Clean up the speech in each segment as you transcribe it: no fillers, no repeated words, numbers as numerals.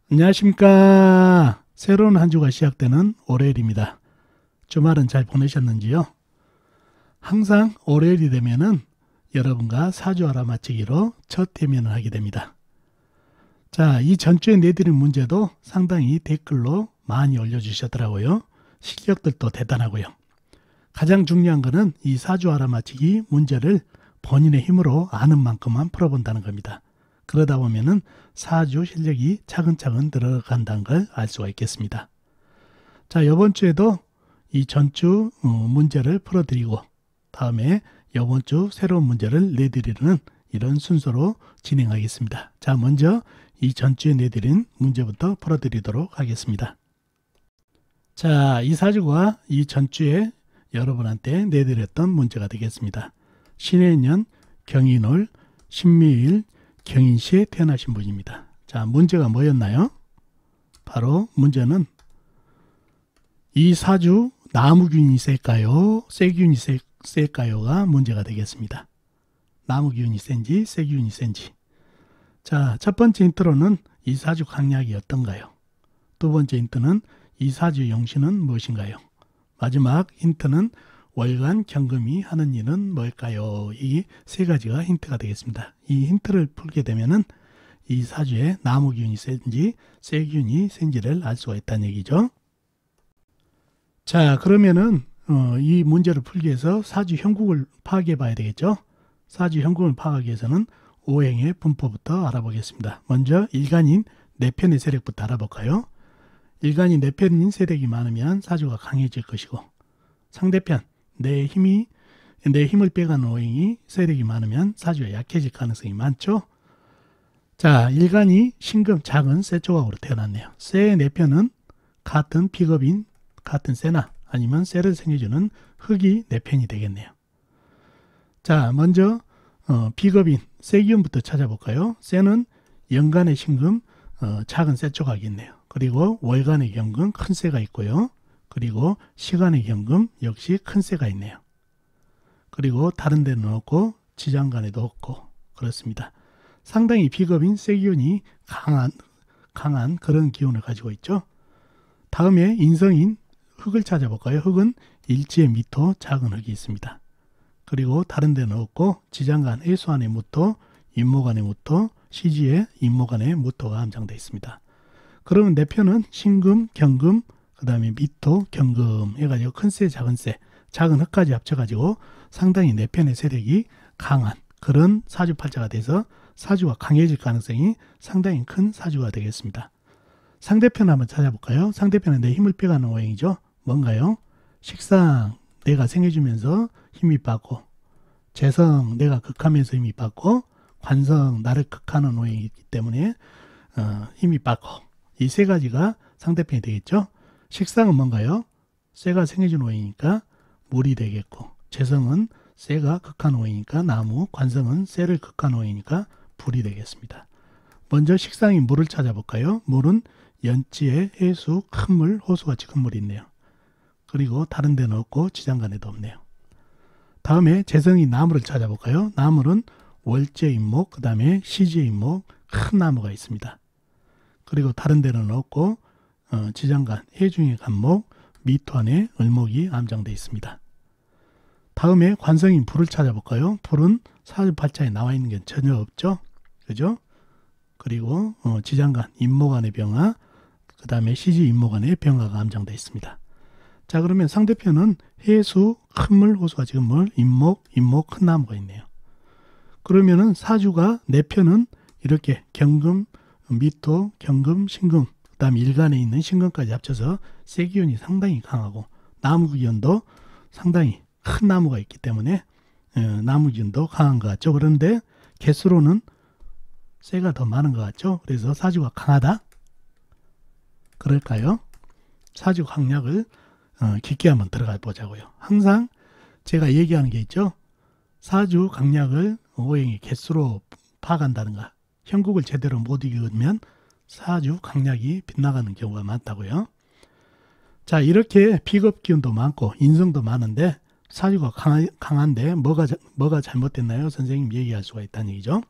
안녕하십니까. 새로운 한 주가 시작되는 월요일입니다. 주말은 잘 보내셨는지요? 항상 월요일이 되면은 여러분과 사주 알아맞히기로 첫 대면을 하게 됩니다. 자, 이 전주에 내드린 문제도 상당히 댓글로 많이 올려주셨더라고요. 실력들도 대단하고요. 가장 중요한 것은 이 사주 알아맞히기 문제를 본인의 힘으로 아는 만큼만 풀어본다는 겁니다. 그러다 보면은 사주 실력이 차근차근 들어간다는 걸 알 수가 있겠습니다. 자, 이번 주에도 이 전주 문제를 풀어드리고 다음에 이번 주 새로운 문제를 내드리는 이런 순서로 진행하겠습니다. 자, 먼저 이 전주에 내드린 문제부터 풀어드리도록 하겠습니다. 자, 이 사주가 이 전주에 여러분한테 내드렸던 문제가 되겠습니다. 신해년 경인월 신묘일 경인시에 태어나신 분입니다. 자, 문제가 뭐였나요? 바로 문제는 이 사주 나무균이 셀까요? 쇠균이 셀까요?가 문제가 되겠습니다. 나무균이 센지 쇠균이 센지. 자, 첫 번째 힌트로는 이 사주 강약이 어떤가요? 두 번째 힌트는 이 사주 용신은 무엇인가요? 마지막 힌트는 월간 경금이 하는 일은 뭘까요? 이 세 가지가 힌트가 되겠습니다. 이 힌트를 풀게 되면은 이 사주에 나무균이 센지 쇠균이 센지를 알 수가 있다는 얘기죠. 자, 그러면은 이 문제를 풀기 위해서 사주 형국을 파악해 봐야 되겠죠. 사주 형국을 파악하기 위해서는 오행의 분포부터 알아보겠습니다. 먼저 일간인 내편의 세력부터 알아볼까요? 일간이 내편인 세력이 많으면 사주가 강해질 것이고, 상대편 내 힘을 빼가는 오행이 세력이 많으면 사주가 약해질 가능성이 많죠. 자, 일간이 신금 작은 쇠 조각으로 태어났네요. 쇠의 내편은 같은 비겁인 같은 쇠나 아니면 쇠를 생겨주는 흙이 내편이 되겠네요. 자, 먼저 비겁인 쇠기운부터 찾아볼까요? 쇠는 연간의 신금 작은 쇠 조각이 있네요. 그리고 월간의 경금 큰 쇠가 있고요. 그리고 시간의 경금 역시 큰 쇠가 있네요. 그리고 다른 데는 없고 지장간에도 없고 그렇습니다. 상당히 비겁인 쇠기운이 강한 그런 기운을 가지고 있죠. 다음에 인성인 흙을 찾아볼까요? 흙은 일지의 미토 작은 흙이 있습니다. 그리고 다른 데는 없고 지장간 해수안의 무토, 임목안의 무토, 시지의 임목안의 무토가 함장되어 있습니다. 그러면 내 편은 신금, 경금, 그 다음에 미토, 경금 해가지고 큰 쇠, 작은 쇠, 작은 흙까지 합쳐가지고 상당히 내 편의 세력이 강한 그런 사주팔자가 돼서 사주가 강해질 가능성이 상당히 큰 사주가 되겠습니다. 상대편 한번 찾아볼까요? 상대편은 내 힘을 빼가는 오행이죠. 뭔가요? 식상 내가 생겨주면서 힘이 빠고, 재성 내가 극하면서 힘이 빠고, 관성 나를 극하는 오행이기 때문에 힘이 빠고, 이 세 가지가 상대편이 되겠죠. 식상은 뭔가요? 쇠가 생겨준 오행이니까 물이 되겠고, 재성은 쇠가 극한 오행이니까 나무, 관성은 쇠를 극한 오행이니까 불이 되겠습니다. 먼저 식상인 물을 찾아볼까요? 물은 연지에 해수, 큰 물, 호수같이 큰 물이 있네요. 그리고 다른 데는 없고 지장간에도 없네요. 다음에 재성인 나무를 찾아볼까요? 나무는 월제 임목, 그 다음에 시제 임목, 큰 나무가 있습니다. 그리고 다른 데는 없고 지장간, 해중의 간목, 미토 안에 을목이 암장되어 있습니다. 다음에 관성인 불을 찾아볼까요? 불은 사주팔자에 나와 있는 게 전혀 없죠. 그죠? 그리고 지장간, 임목안의 병화, 그 다음에 시지 임목안의 병화가 암장되어 있습니다. 자, 그러면 상대편은 해수, 큰물, 호수가 지금 물, 임목, 큰 나무가 있네요. 그러면은 사주가 내 편은 이렇게 경금, 미토, 경금, 신금, 그 다음에 일간에 있는 신금까지 합쳐서 쇠기운이 상당히 강하고 나무 기운도 상당히 큰 나무가 있기 때문에 나무 기운도 강한 것 같죠. 그런데 개수로는 쇠가 더 많은 것 같죠. 그래서 사주가 강하다? 그럴까요? 사주 강약을 깊게 한번 들어가 보자고요. 항상 제가 얘기하는 게 있죠. 사주 강약을 오행의 개수로 파악한다든가 형국을 제대로 못 이기면 사주 강약이 빗나가는 경우가 많다고요. 자, 이렇게 비겁 기운도 많고 인성도 많은데 사주가 강한데 뭐가 잘못됐나요? 선생님 얘기할 수가 있다는 얘기죠.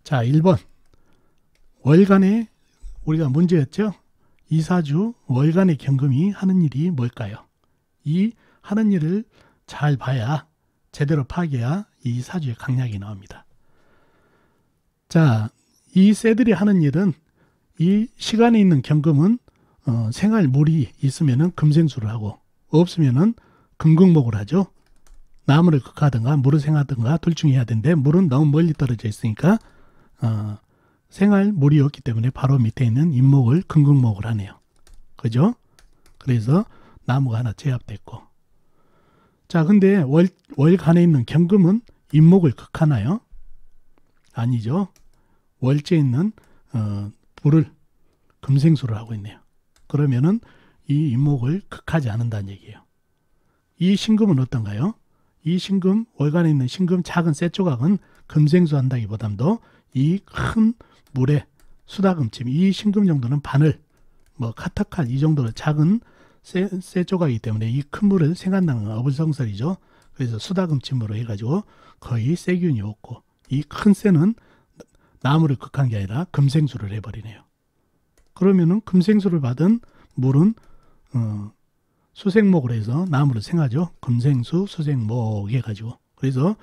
자, 1번 월간의 우리가 문제였죠. 이 사주 월간의 경금이 하는 일이 뭘까요? 이 하는 일을 잘 봐야, 제대로 파악해야 이 사주의 강약이 나옵니다. 자, 이 쇠들이 하는 일은, 이 시간에 있는 경금은 생활물이 있으면은 금생수를 하고, 없으면은 금극목을 하죠. 나무를 극하든가 물을 생하든가 둘 중에 해야 되는데, 물은 너무 멀리 떨어져 있으니까 생활물이 없기 때문에 바로 밑에 있는 임목을 금극목을 하네요. 그죠? 그래서 나무가 하나 제압됐고. 자, 근데 월간에 있는 경금은 임목을 극하나요? 아니죠. 월지에 있는 불을 금생수를 하고 있네요. 그러면은 이 임목을 극하지 않는다는 얘기예요. 이 신금은 어떤가요? 이 신금, 월간에 있는 신금 작은 쇠 조각은 금생수 한다기보담도 이 큰 물에 수다금침, 이 신금 정도는 바늘, 카타칼 이 정도로 작은 쇠 조각이기 때문에 이 큰 물을 생각나는 건 어불성설이죠. 그래서 수다금침으로 해가지고 거의 쇠균이 없고, 이 큰 쇠는 나무를 극한 게 아니라 금생수를 해버리네요. 그러면은 금생수를 받은 물은 수생목으로 해서 나무를 생하죠. 금생수 수생목 해가지고. 그래서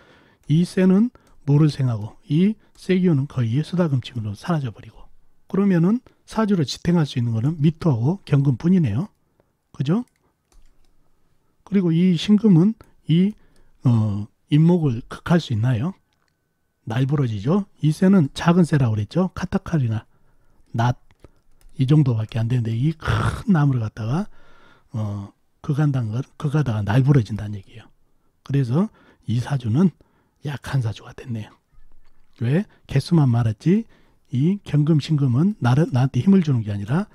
이 쇠는 물을 생하고 이 쇠기운은 거의 수다금침으로 사라져버리고, 그러면은 사주를 지탱할 수 있는 거는 미토하고 경금뿐이네요. 그죠? 그리고 이 신금은 이 임목을 극할 수 있나요? 날부러지죠. 이 쇠는 작은 쇠라고 그랬죠. 카타칼이나 낫 이 정도밖에 안 되는데, 이 큰 나무를 갖다가 극하다가 날부러진다는 얘기예요. 그래서 이 사주는 약한 사주가 됐네요. 왜? 개수만 말았지 이 경금 신금은 나한테 힘을 주는 게 아니라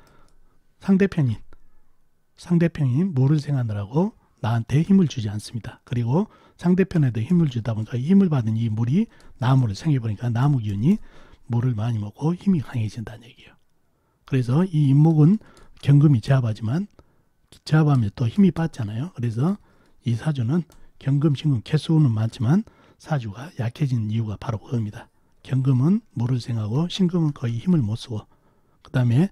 상대편인 물을 생하느라고 나한테 힘을 주지 않습니다. 그리고 상대편에도 힘을 주다 보니까 힘을 받은 이 물이 나무를 생겨버리니까 나무 기운이 물을 많이 먹고 힘이 강해진다는 얘기예요. 그래서 이 임목은 경금이 제압하지만 제압하면 또 힘이 빠지잖아요. 그래서 이 사주는 경금, 신금 개수는 많지만 사주가 약해진 이유가 바로 그겁니다. 경금은 물을 생하고 신금은 거의 힘을 못 쓰고, 그 다음에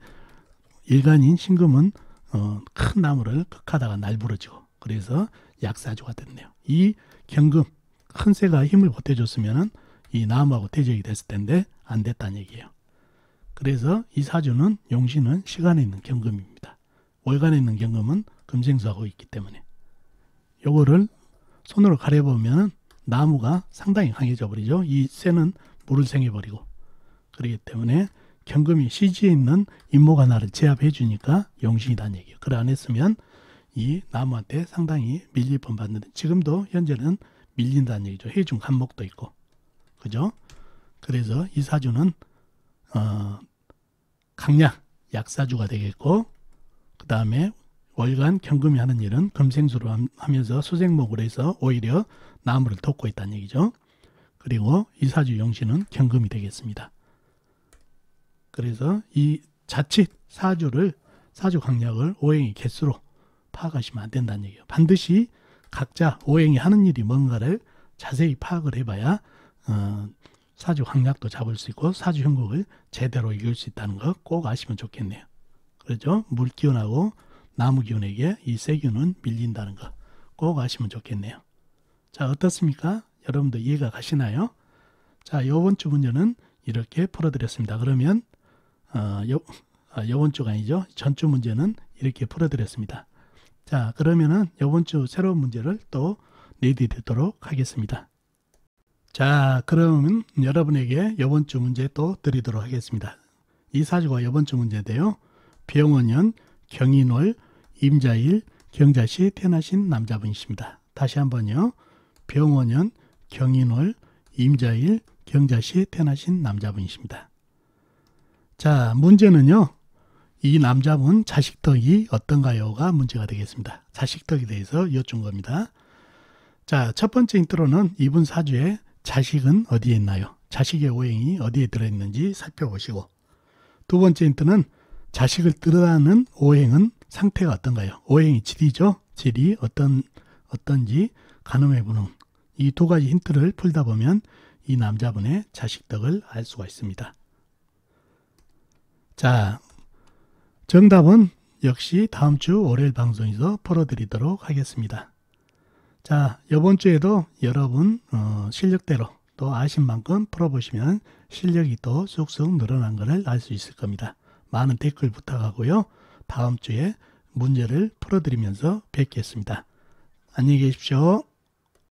일간인 신금은 큰 나무를 극하다가 날부러지고, 그래서 약사주가 됐네요. 이 경금, 큰 쇠가 힘을 보태줬으면 이 나무하고 대적이 됐을 텐데 안 됐다는 얘기예요. 그래서 이 사주는 용신은 시간에 있는 경금입니다. 월간에 있는 경금은 금생수하고 있기 때문에 요거를 손으로 가려보면 나무가 상당히 강해져 버리죠. 이 쇠는 물을 생해버리고, 그렇기 때문에 경금이 시지에 있는 임목 하나를 제압해 주니까 용신이라는 얘기예요. 그걸 안 했으면 이 나무한테 상당히 밀릴 뻔 받는데, 지금도 현재는 밀린다는 얘기죠. 해중 간목도 있고. 그죠? 그래서 이 사주는 강약, 약사주가 되겠고, 그 다음에 월간 경금이 하는 일은 금생수로 하면서 수생목으로 해서 오히려 나무를 돕고 있다는 얘기죠. 그리고 이 사주 용신은 경금이 되겠습니다. 그래서 이 자칫 사주 강약을 오행의 개수로 파악하시면 안 된다는 얘기예요. 반드시 각자 오행이 하는 일이 뭔가를 자세히 파악을 해봐야 사주 강약도 잡을 수 있고 사주 형국을 제대로 이길 수 있다는 거 꼭 아시면 좋겠네요. 그렇죠? 물기운하고 나무기운에게 이 쇠기운은 밀린다는 거 꼭 아시면 좋겠네요. 자, 어떻습니까? 여러분도 이해가 가시나요? 자, 이번 주 문제는 이렇게 풀어드렸습니다. 그러면 이번 주가 아니죠. 전주 문제는 이렇게 풀어드렸습니다. 자, 그러면은 이번 주 새로운 문제를 또 내드리도록 하겠습니다. 자, 그러면 여러분에게 이번 주 문제 또 드리도록 하겠습니다. 이 사주가 이번 주 문제인데요. 병원년, 경인월, 임자일, 경자시 태어나신 남자분이십니다. 다시 한번요. 병원년, 경인월, 임자일, 경자시 태어나신 남자분이십니다. 자, 문제는요. 이 남자분 자식덕이 어떤가요가 문제가 되겠습니다. 자식덕에 대해서 여쭌 겁니다. 자, 첫 번째 인트로는 이분 사주에 자식은 어디에 있나요? 자식의 오행이 어디에 들어있는지 살펴보시고, 두 번째 인트는 자식을 뜻하는 오행은 상태가 어떤가요? 오행이 질이죠. 질이 어떤지 가늠해보는 이 두 가지 힌트를 풀다 보면 이 남자분의 자식덕을 알 수가 있습니다. 자, 정답은 역시 다음 주 월요일 방송에서 풀어드리도록 하겠습니다. 자, 이번 주에도 여러분 실력대로 또 아신 만큼 풀어보시면 실력이 또 쑥쑥 늘어난 것을 알 수 있을 겁니다. 많은 댓글 부탁하고요. 다음 주에 문제를 풀어드리면서 뵙겠습니다. 안녕히 계십시오.